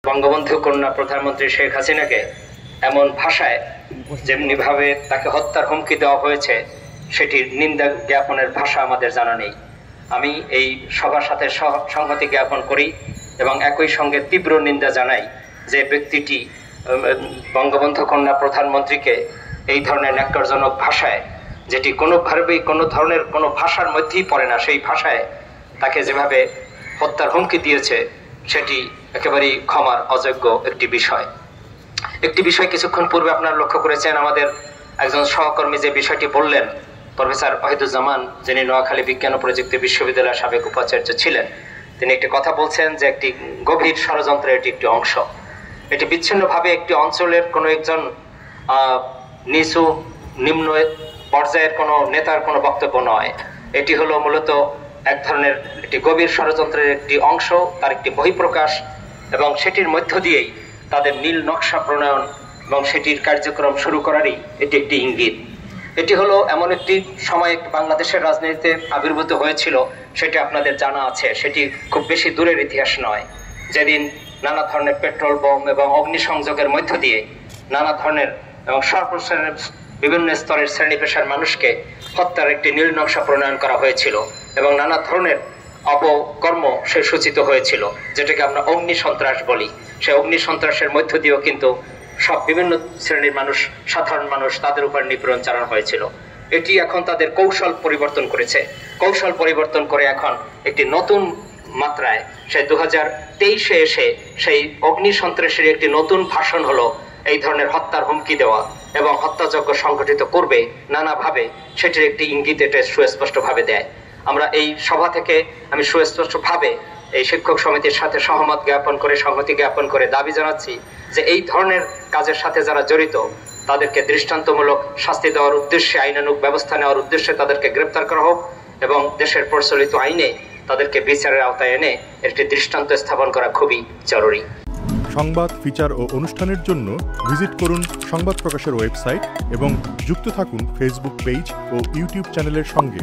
বঙ্গবন্ধু কন্যা প্রধানমন্ত্রী শেখ হাসিনাকে এমন ভাষায় যেমনিভাবে তাকে হত্যার হুমকি দেওয়া হয়েছে সেটির নিন্দা জ্ঞাপনের ভাষা আমাদের জানা নেই। আমি এই সবার সাথে সংহতি জ্ঞাপন করি এবং একই সঙ্গে তীব্র নিন্দা জানাই যে ব্যক্তিটি বঙ্গবন্ধু কন্যা প্রধানমন্ত্রীকে এই ধরনের ন্যাক্কারজনক ভাষায়, যেটি কোনোভাবেই কোনো ধরনের কোনো ভাষার মধ্যেই পড়ে না, সেই ভাষায় তাকে যেভাবে হত্যার হুমকি দিয়েছে সেটি একেবারেই ক্ষমার অযোগ্য একটি বিষয়। কিছুক্ষণ পূর্বে আপনারা লক্ষ্য করেছেন, আমাদের একজন সহকর্মী যে বিষয়টি বললেন, প্রফেসর ওয়াহিদুজ্জামান, যিনি নোয়াখালী বিজ্ঞান ও প্রযুক্তি বিশ্ববিদ্যালয়ের সাবেক উপাচার্য ছিলেন, তিনি একটি কথা বলছেন যে একটি গভীর ষড়যন্ত্রের এটি একটি অংশ। এটি বিচ্ছিন্নভাবে একটি অঞ্চলের কোনো একজন নিচু নিম্ন পর্যায়ের কোনো নেতার কোনো বক্তব্য নয়। এটি হলো মূলত এক ধরনের একটি গভীর ষড়যন্ত্রের একটি অংশ, তার একটি বহিঃপ্রকাশ, এবং সেটির মধ্য দিয়েই তাদের নীল নকশা প্রণয়ন এবং সেটির কার্যক্রম শুরু করারই এটি একটি ইঙ্গিত। এটি হলো এমন একটি সময় বাংলাদেশের রাজনীতিতে আবির্ভূত হয়েছিল, সেটি আপনাদের জানা আছে। সেটি খুব বেশি দূরের ইতিহাস নয়, যেদিন নানা ধরনের পেট্রোল বোম এবং অগ্নিসংযোগের মধ্য দিয়ে নানা ধরনের এবং সর্বশ্রেণীর বিভিন্ন স্তরের শ্রেণী পেশার মানুষকে হত্যার একটি নীল নকশা প্রণয়ন করা হয়েছিল এবং নানা ধরনের অপকর্ম সে সূচিত হয়েছিল, যেটাকে আমরা অগ্নি সন্ত্রাস বলি। সেই অগ্নি সন্ত্রাসের মধ্য দিয়েও কিন্তু সব বিভিন্ন শ্রেণীর মানুষ, সাধারণ মানুষ, তাদের উপর নিপীড়ন চালানো হয়েছিল। এটি এখন তাদের কৌশল পরিবর্তন করে এখন একটি নতুন মাত্রায় সেই 2023-এ এসে সেই অগ্নি সন্ত্রাসের একটি নতুন ভাষণ হলো এই ধরনের হত্যার হুমকি দেওয়া এবং হত্যাযজ্ঞ সংগঠিত করবে নানাভাবে, সেটির একটি ইঙ্গিত এটা সুস্পষ্টভাবে দেয়। আমরা এই সভা থেকে আমি সুস্পষ্টভাবে এই শিক্ষক সমিতির সাথে সহমত জ্ঞাপন করে, সংহতি জ্ঞাপন করে দাবি জানাচ্ছি যে এই ধরনের কাজের সাথে যারা জড়িত তাদেরকে দৃষ্টান্তমূলক শাস্তি দেওয়ার উদ্দেশ্যে, আইনানুগ ব্যবস্থা নেওয়ার উদ্দেশ্যে তাদেরকে গ্রেপ্তার করা হোক এবং দেশের প্রচলিত আইনে তাদেরকে বিচারের আওতায় এনে একটি দৃষ্টান্ত স্থাপন করা খুবই জরুরি। সংবাদ, ফিচার ও অনুষ্ঠানের জন্য ভিজিট করুন সংবাদ প্রকাশের ওয়েবসাইট এবং যুক্ত থাকুন ফেসবুক পেজ ও ইউটিউব চ্যানেলের সঙ্গে।